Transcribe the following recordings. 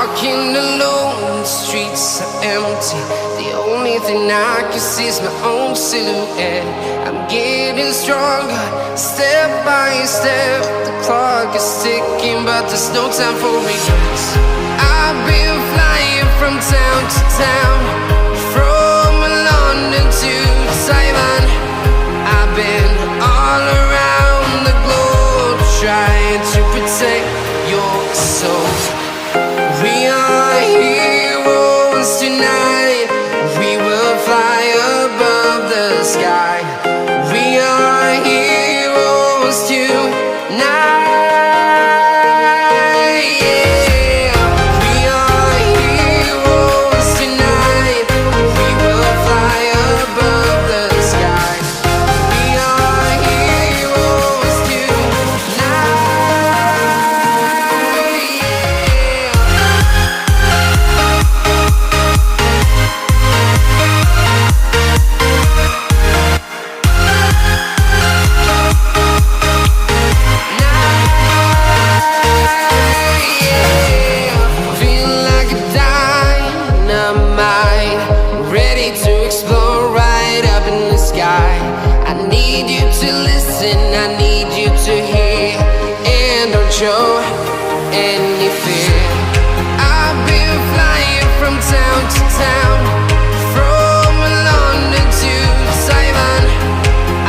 walking alone, the streets are empty. The only thing I can see is my own silhouette. I'm getting stronger, step by step. The clock is ticking, but there's no time for regrets. I've been flying from town to town, from London to Taiwan. I've been all around the globe, trying to protect your soul. We are heroes tonight. We will fly above the sky. We are heroes tonight. Yeah. We are heroes tonight. We will fly above the sky. We are heroes tonight. I need you to hear, and don't show any fear. I've been flying from town to town, from London to Taiwan.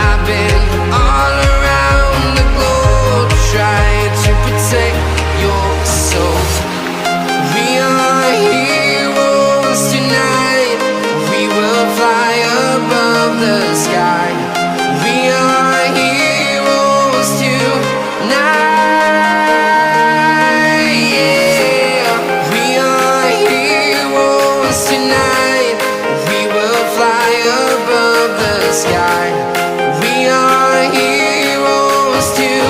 I've been all around the globe, trying to protect your soul. We are heroes tonight. We will fly above the sky. We are heroes tonight. Yeah. We are heroes tonight. We will fly above the sky. We are heroes tonight.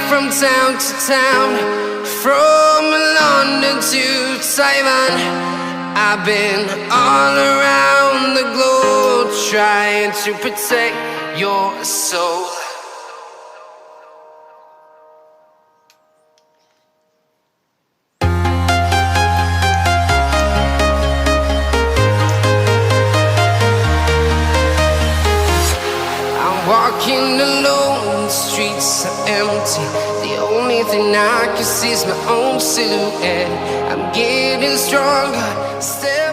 From town to town, from London to Taiwan. I've been all around the globe, trying to protect your soul. I'm walking alone, the streets are empty. The only thing I can see is my own silhouette. I'm getting stronger, step